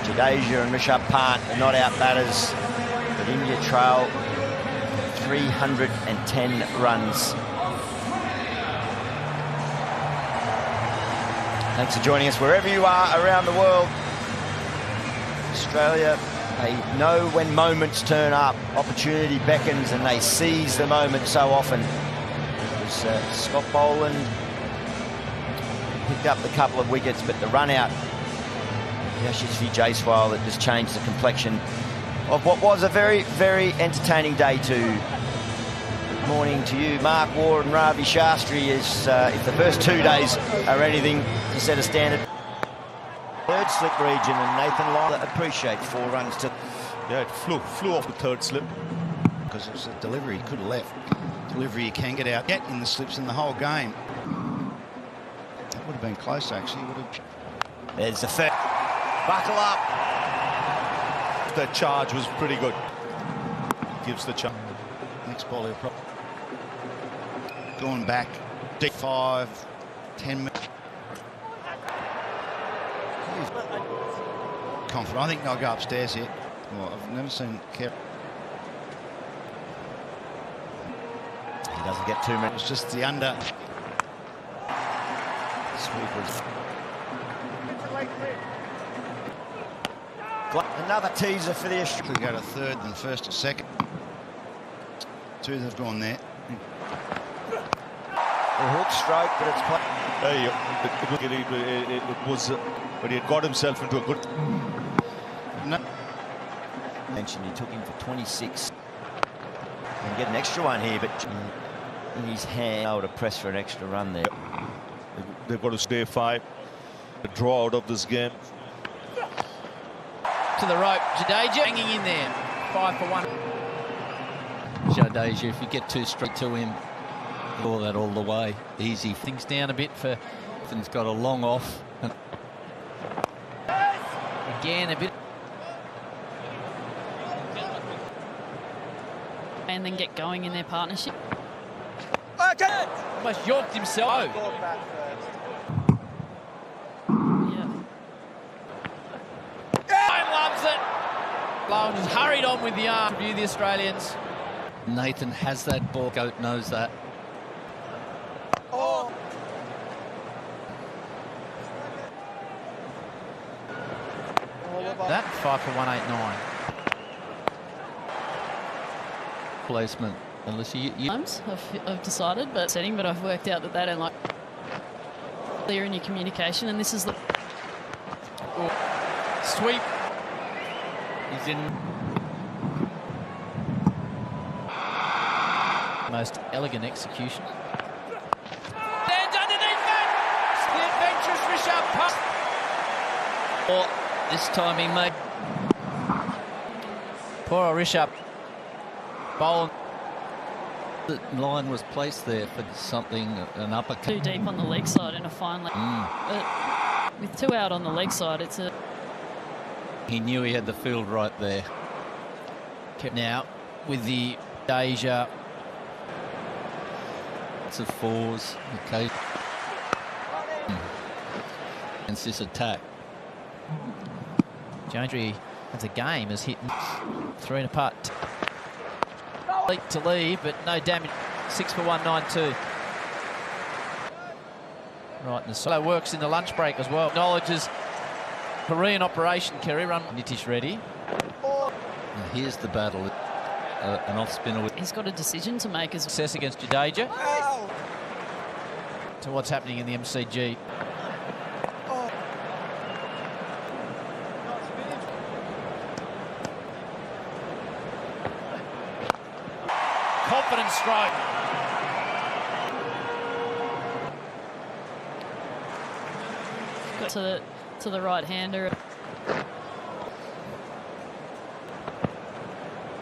Jadeja and Rishabh Pant are not out batters, but India trail 310 runs. Thanks for joining us wherever you are around the world. Australia, they know when moments turn up, opportunity beckons, and they seize the moment so often. It was Scott Boland picked up the couple of wickets, but the run out, Yashasvi Jaiswal, that just changed the complexion of what was a very, very entertaining day too. Good morning to you, Mark Ward and Ravi Shastri. If the first 2 days are anything to set a standard. Third slip region, and Nathan Lyon appreciate 4 runs to... Yeah, it flew off the third slip. Because it was a delivery, he could have left. Delivery, he can get out, get in the slips in the whole game. That would have been close, actually. There's the first. Buckle up. The charge was pretty good. Gives the charge. Next ball here, going back, deep 5, 10 minutes. Confident. I think they'll go upstairs here. Well, I've never seen Kev. He doesn't get 2 minutes. It's just the under. Sweepers. Another teaser for the Australians. Could go to third than first or second. 2 that have gone there. The hook stroke, but it's played. It was, but he had got himself into a good. No. Mentioned he took him for 26. And get an extra one here, but in his hand, able to press for an extra run there. They've got to stay 5. Draw out of this game. To the rope, Jadeja hanging in there, 5 for 1. Jadeja, if you get too straight to him, all that all the way, easy. Things down a bit for. He's got a long off. Again, a bit. And then get going in their partnership. Okay. Almost yorked himself. Lowe just hurried on with the arm. View the Australians. Nathan has that ball. Goat knows that. Oh. That 5 for 189. Placement. Unless you I've decided, but I've worked out that they don't like clear in your communication, and this is the sweep. He's in most elegant execution. Stands underneath that. The adventurous Rishabh Pant. Or this time he made. Poor Rishabh. Bowl. The line was placed there for something, an uppercut. Too deep on the leg side in a fine leg. But with 2 out on the leg side, it's a. He knew he had the field right there. Now, with the Asia, it's a 4s. Okay. Against this attack. Jonesy has a game, has hit 3 and a putt. Late to lead, but no damage. 6 for 192. Right, and the solo works in the lunch break as well. Acknowledges Korean operation, Kerry. Run. Nitish ready. And here's the battle. An off spinner. He's got a decision to make as success against Jadeja. To what's happening in the MCG. Confident strike. To the right-hander.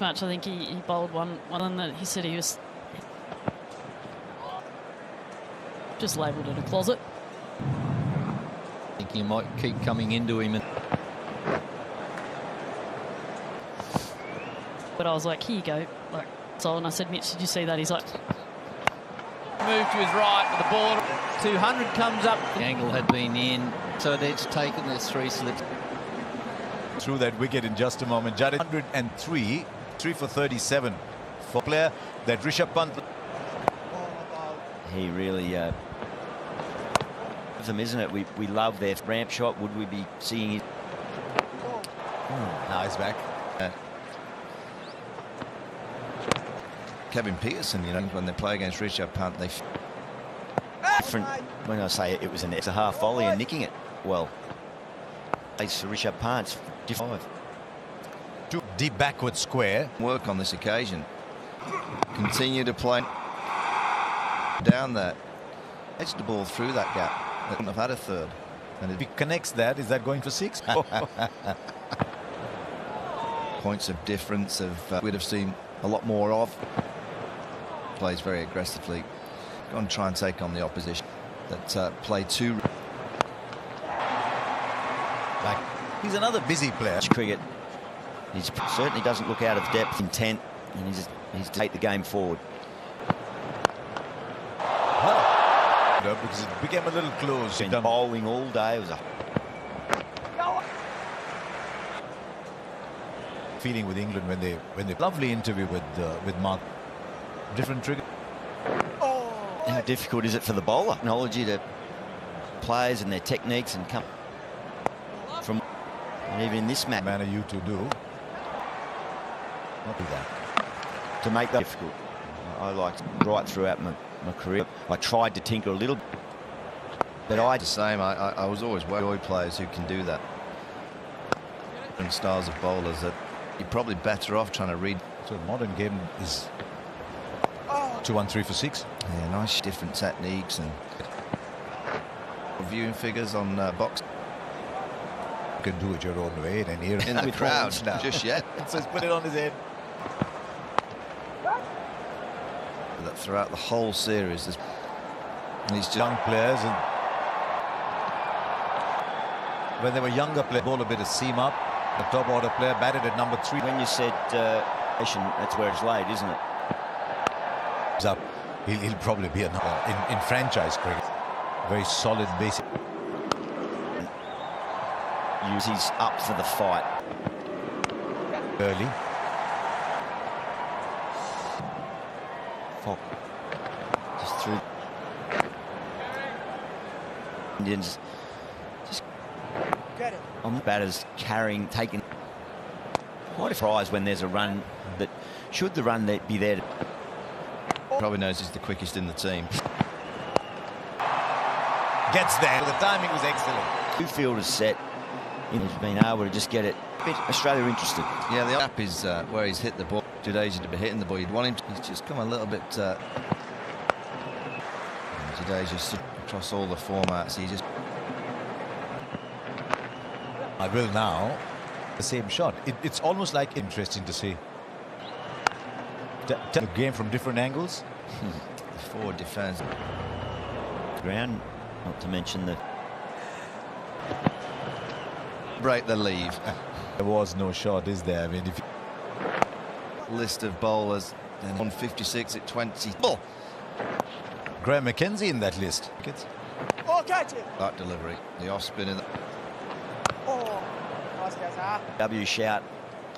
Much, I think he bowled one that he said he was just labelled it a closet. I think he might keep coming into him. But I was like, here you go. Like, so, and I said, Mitch, did you see that? He's like, move to his right with the ball. 200 comes up. The angle had been in, so it's taken their 3 slips. through that wicket in just a moment. Jadeja 103, 3 for 37 for player that Rishabh Pant. He really them, isn't it? We love their ramp shot. Would we be seeing his... Now he's back. Kevin Peterson, you know, when they play against Rishabh Pant, they... Different. When I say it's a half volley and nicking it well. It's for Rishabh Pant. Different. Deep backward square. Work on this occasion. Continue to play down that. Edge the ball through that gap. They couldn't have had a third. And If he connects that, is that going for 6? points of difference we'd have seen a lot more of. Plays very aggressively. Go and try and take on the opposition. That play too. Like, he's another busy player. Cricket. He certainly doesn't look out of depth, intent, and he's to take the game forward. Because it became a little close. Been bowling all day. It was a feeling with England when they lovely interview with Mark. Different trigger. How difficult is it for the bowler? Technology to players and their techniques and come from, and even in this match, Manner you to do. Not do that. to make that difficult. I liked right throughout my career. I tried to tinker a little, but The same. I was always enjoy players who can do that. And styles of bowlers that you're probably better off trying to read. So the modern game is 2-1, 3 for 6. Yeah, nice different techniques and viewing figures on box. You can do it your own way and here In the With crowd horns now. just yet. So he's put it on his head. That throughout the whole series, these Young players, and when they were younger players, ball a bit of seam up. The top order player batted at number 3. when you said that's where it's laid, isn't it? He's up. He'll probably be in franchise cricket. Very solid basic. He's up for the fight. Early. Fock just through. Indians just on the batters taking quite a surprise when there's a run that should the run be there. probably knows he's the quickest in the team. Gets there. The timing was excellent. Two fielders set. He's been able to just get it. Australia interested. Yeah, the gap is where he's hit the ball. Jadeja to be hitting the ball. You'd want him to, he's just come a little bit. Jadeja across all the formats. He just. I will now. The same shot. It's almost like interesting to see the game from different angles. The forward defence. Ground, not to mention the Break the leave. There was no shot, is there? I mean, if List of bowlers. Then 156 at 20. Oh, Graham McKenzie in that list. that delivery. The off spin in the. W shout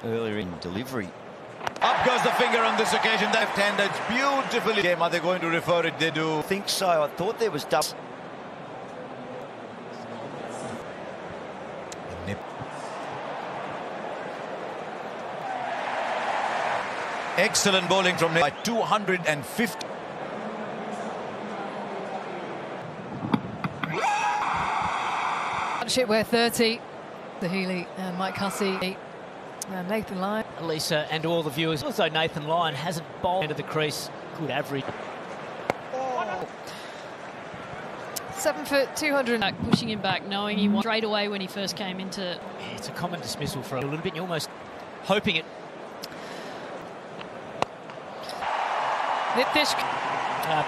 earlier in delivery. Up goes the finger on this occasion. Left-handed. It's beautifully. Game. Are they going to refer it? They do. I think so. I thought there was double. Nip. Excellent bowling from Nip. By 250. Partnership where 30, the Healy and Mike Hussey, and Nathan Lyon. Lisa and all the viewers. Also, Nathan Lyon hasn't bowled into the crease. Good average. 7 foot 200. Pushing him back, knowing he won straight away when he first came into. Yeah, it's a common dismissal for a little bit. You're almost hoping it. Nitish.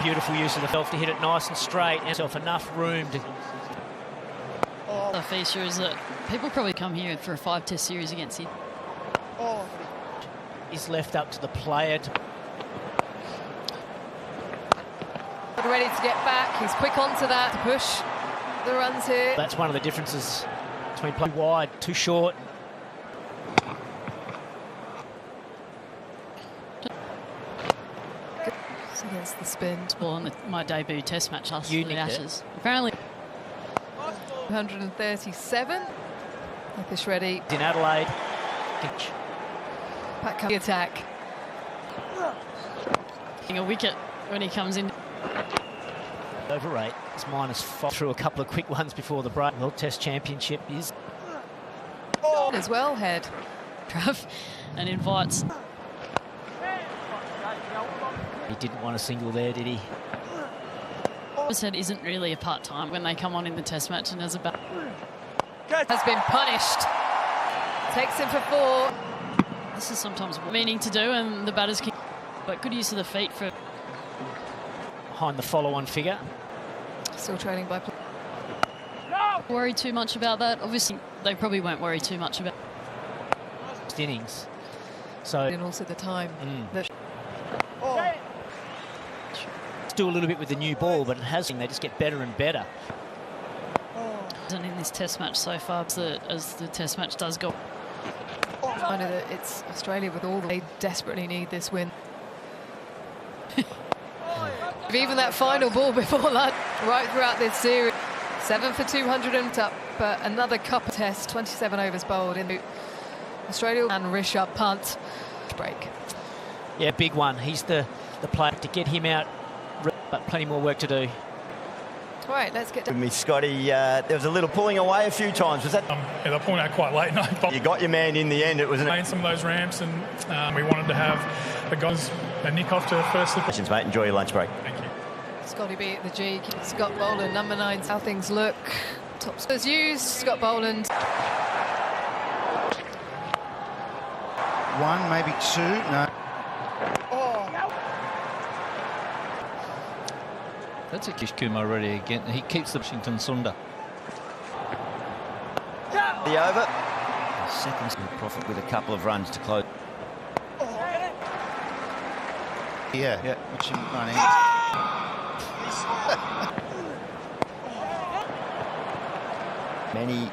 Beautiful use of the self to hit it nice and straight. And himself enough room to. The feature is that people probably come here for a 5-test series against him. Is left up to the player to Ready to get back. He's quick onto that to push the runs here. That's one of the differences between play wide, too short. It's against the spin. Well, on my debut Test match last You year, the nicked it. Ashes. Apparently, 137. Nitish Reddy. In Adelaide. Back up the attack. a wicket when he comes in. Over 8. It's -5 through a couple of quick ones before the break. World Test Championship is As well, head. And invites. He didn't want a single there, did he? Said isn't really a part-time when they come on in the Test match and as a bat. Has been punished. Takes him for 4. This is sometimes meaning to do, and the batters can. But good use of the feet for. Behind the follow-on figure. Still trailing by. Worry too much about that. Obviously, they probably won't worry too much about. Innings. So And also the time. That do a little bit with the new ball, but it has. They just get better and better. And in this Test match so far, as the Test match does go. I know that it's Australia with all. They desperately need this win. Even that final ball before that, right throughout this series. 7 for 200 and up, but another cup test. 27 overs bowled in Australia and Rishabh Pant break. Yeah, big one. He's the player to get him out, but plenty more work to do. All right, let's get to With me, Scotty, there was a little pulling away a few times. Was that? Yeah, they pulled out quite late. You got your man in the end. It was Playing some of those ramps, and we wanted to have the guys nick off to first slip. Congratulations, mate. Enjoy your lunch break. Thank you. Scotty B at the G. Scott Boland, number 9. How things look. Top scores used. Scott Boland. 1, maybe 2. No. That's a Kish Kumar already again. He keeps the Washington Sunda. The over. Seconds profit with a couple of runs to close. Yeah. Watch him running. Many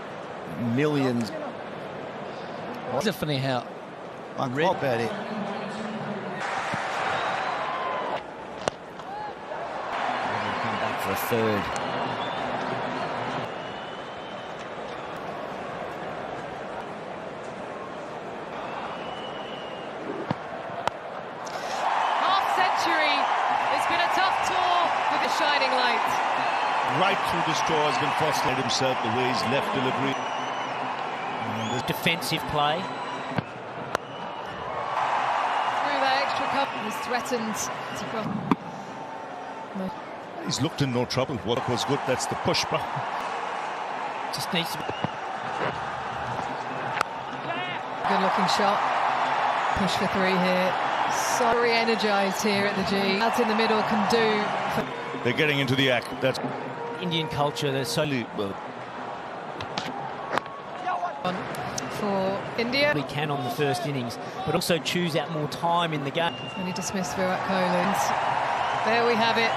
millions. It's funny how What about it? Come back for a third. Half century. It's been a tough tour with the shining light. Right through this tour has been frustrated himself the way he's left delivery. Defensive play. Through that extra cup, he's threatened to cross. He's looked in no trouble. What was good, that's the push. Just needs to. Good looking shot. Push for 3 here. So re-energised here at the G. Out in the middle can do. They're getting into the act. That's Indian culture, they're so For India. we can on the first innings, but also choose out more time in the game. And he dismissed Virat Kohli. There we have it.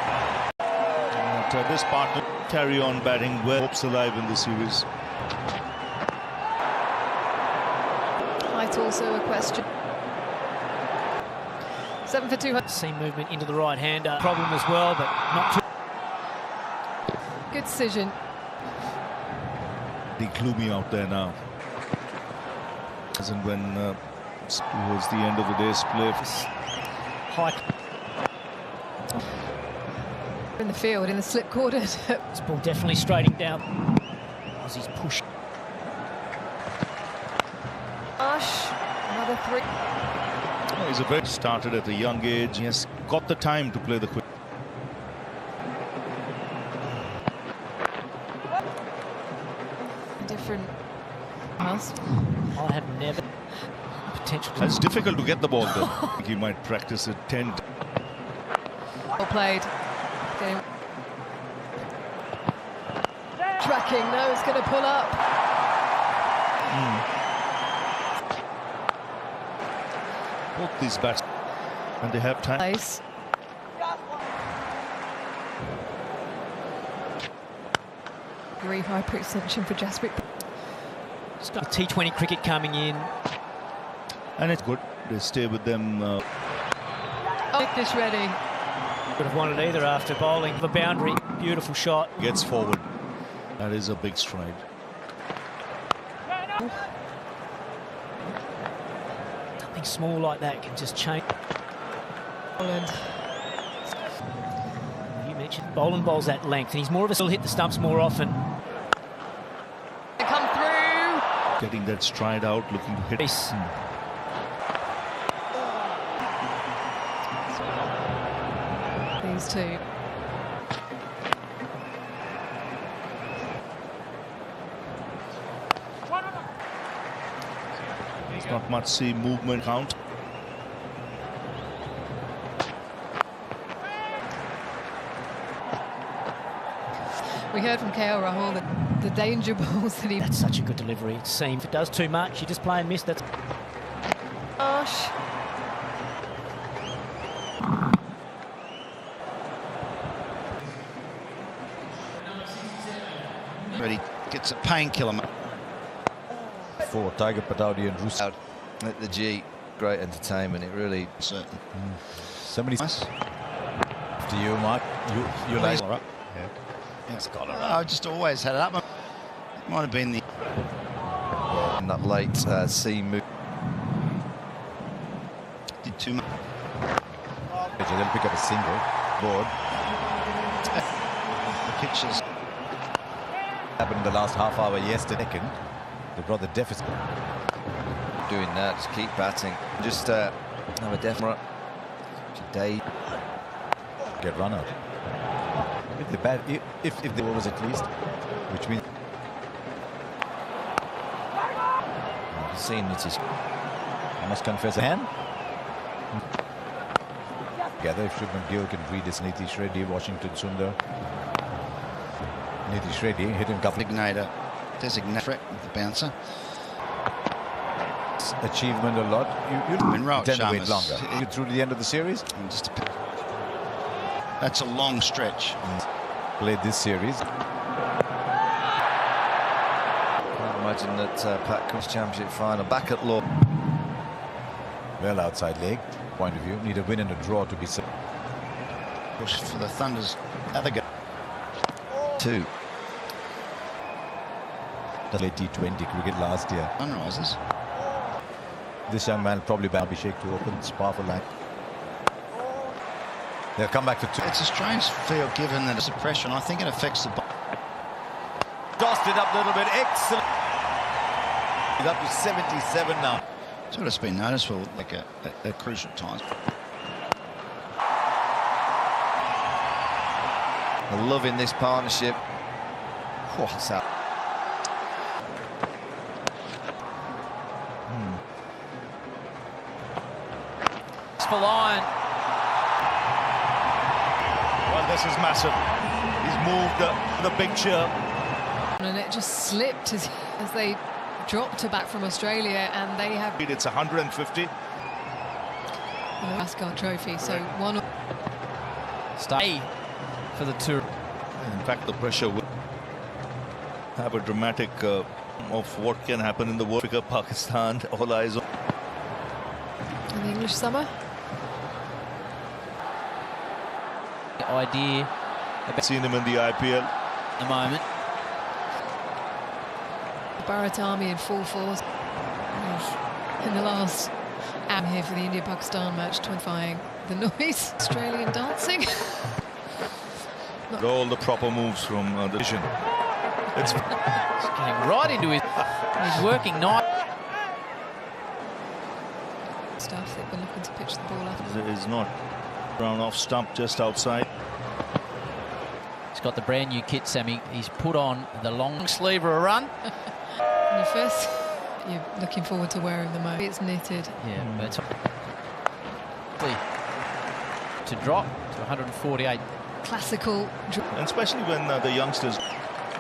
this partner carry on batting well. Hopes alive in the series. Height also a question. 7 for 200. Seam movement into the right hander. Problem as well, but not too. Good decision. They gloomy out there now. As in when towards the end of the day split. High. In the field, in the slip quarter. This ball definitely straighting down as he's pushed. Marsh, another 3. He's a very started at a young age. He has got the time to play the quick. Different house. I have never potential to. It's difficult to get the ball though. He might practice it 10. Well played. Game. Tracking, no, it's going to pull up. Both these bats, and they have time. Place. Very high extension for Jasprit. T20 cricket coming in. And it's good. They stay with them. Nitish Reddy. Would have wanted either after bowling the boundary. Beautiful shot. Gets forward. That is a big stride. Something small like that can just change. You mentioned Boland bowls at length, and he's more of a still hit the stumps more often. Come through. Getting that stride out, looking to hit. These two. There's not much seam movement count. We heard from KL Rahul that the danger balls that he... That's such a good delivery. It seems if it does too much, you just play and miss. That's... Gosh. But he gets a painkiller. For Tiger Pataudi and Roos. Out at the G, great entertainment. It really Certain. Somebody Nice. to you, Mark. You like. Yeah. It's got it. I just always had it up. It might have been the in that late seam move. did too much. They'll pick up a single board. The pictures. Happened in the last half hour yesterday. They brought the deficit. Doing that, just keep batting. Just have a definite day. Get run out. If the bat, if the ball was at least, which means Seeing it is. I must confess, a hand. Together, if Shubman Gill can read this Nitish Reddy, Washington Sundar. Nitish Reddy hit him couple. Designate threat with the bouncer. Achievement a lot. You Been right, tend to wait Sharmas. longer. You through to the end of the series. And just that's a long stretch. Played this series. Can't imagine that Pat Cummins Championship final back at Law. Well outside leg point of view. Need a win and a draw to be safe. Push for the Thunder's other guy. 2. The late T20 cricket last year. Sunrisers. This young man probably by Abhishek to open. It's powerful line. They'll come back to 2. It's a strange field given that it's a pressure, and I think it affects the. Tossed it up a little bit. Excellent. He's up to 77 now. Sort of been noticeable, like at crucial times. I'm loving this partnership. What's that? It's for Lyon. Well, this is massive. He's moved the picture. And it just slipped as they dropped to back from Australia, and they have... It's 150. The Ascot Trophy, so one... Stay for the tour. In fact, the pressure will have a dramatic of what can happen in the World Cup. Pakistan, all eyes on. In the English summer. The idea I've seen him in the IPL. at the moment. Bharat Army in full force. In the last hour here for the India-Pakistan match, twentifying the noise. Australian dancing. All the proper moves from the vision. It's Getting right into his... He's working night. Stuff they've been looking to pitch the ball up. is not round off stump just outside. He's got the brand new kit, Sammy. He's put on the long sleeve of a run. And first, you're looking forward to wearing the most. It's knitted. Yeah, that's to drop to 148. Classical. And especially when the youngsters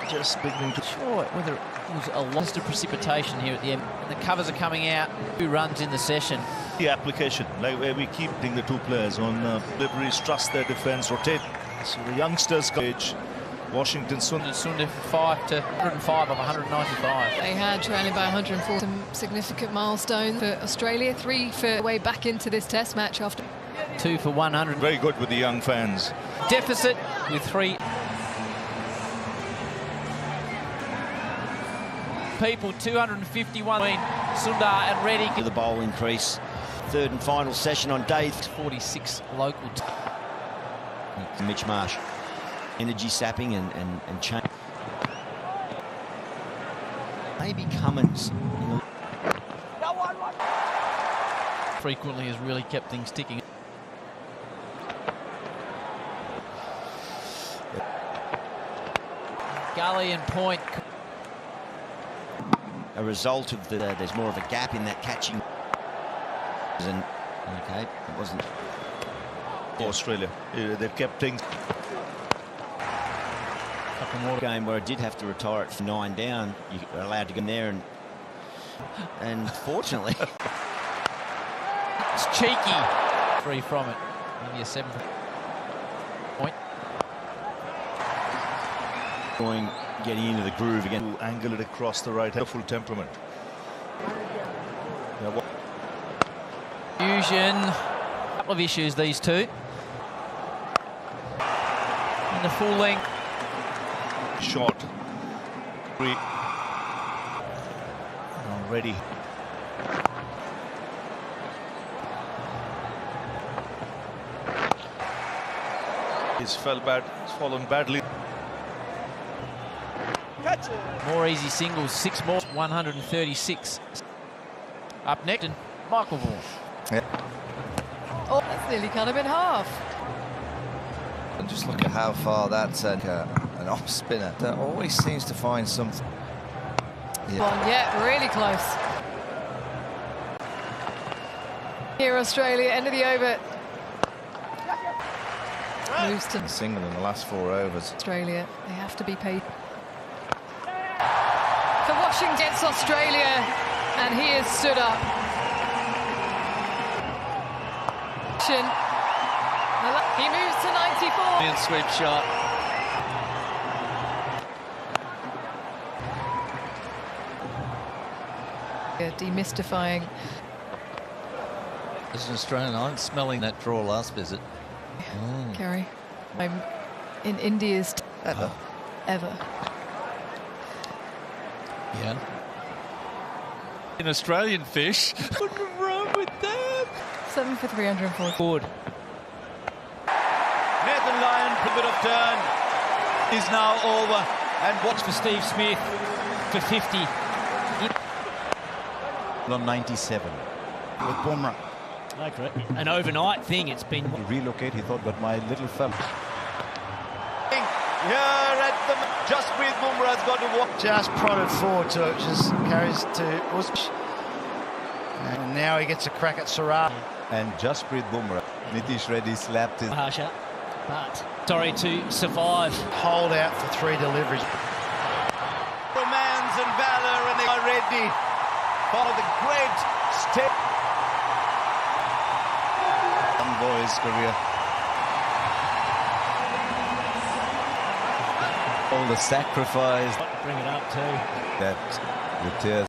just beginning to... Sure, whether it was a lot of precipitation here at the end. The covers are coming out. 2 runs in the session. The application, like where we keep hitting the 2 players on deliveries, trust their defence, rotate. So the youngsters coach Washington Sundar 5 to 105 of 195. They had trailing by 104. Some significant milestones for Australia. 3 for the way back into this test match after. 2 for 100. Very good with the young fans. Deficit with 3. People, 251 between Sundar and Reddy. The bowl increase. Third and final session on day 46 local. Mitch Marsh. Energy sapping and change. Maybe Cummins. Frequently has really kept things ticking. Gully and Point. A result of the there's more of a gap in that catching. Okay, it wasn't. Australia, they've kept things. Couple more game where I did have to retire it for 9 down. You were allowed to go in there and fortunately. It's cheeky. 3 from it. Maybe a 7 point. Getting into the groove again. To angle it across the right, full temperament. Fusion. A couple of issues, these two. In the full length. Short. Already. He's fell bad. He's fallen badly. More easy singles, 6 more, 136. Up next, and Michael Vaughan. Yeah. Oh, that's nearly cut him in half. And just look at how far that's an off spinner that always seems to find something. Yeah, really close. Here, Australia, end of the over. Moves to single in the last 4 overs. Australia, they have to be paid. For Washington gets Australia, and he has stood up. He moves to 94. And sweep shot. Demystifying. As an Australian, I'm smelling that draw last visit. Kerry, I'm in India's ever. Yeah. In Australian fish. What's wrong with that? 7 for 340. Forward. Nathan Lyon, a bit of turn, is now over. And watch for Steve Smith for 50. On 97 with Bumrah. No, correct. An overnight thing. It's been. He relocate. He thought, but my little fella. Here at the Jasprit Bumrah's got to walk. Just prodded forward to it, just carries to Uzbek. And now he gets a crack at Sarab. And Jasprit Bumrah. Nitish Reddy slapped his. Harsher, but sorry to survive. Hold out for 3 deliveries. Romance and valor, and they are ready for the great step. Young boy's career. All the sacrifice. Bring it up too. That the tears.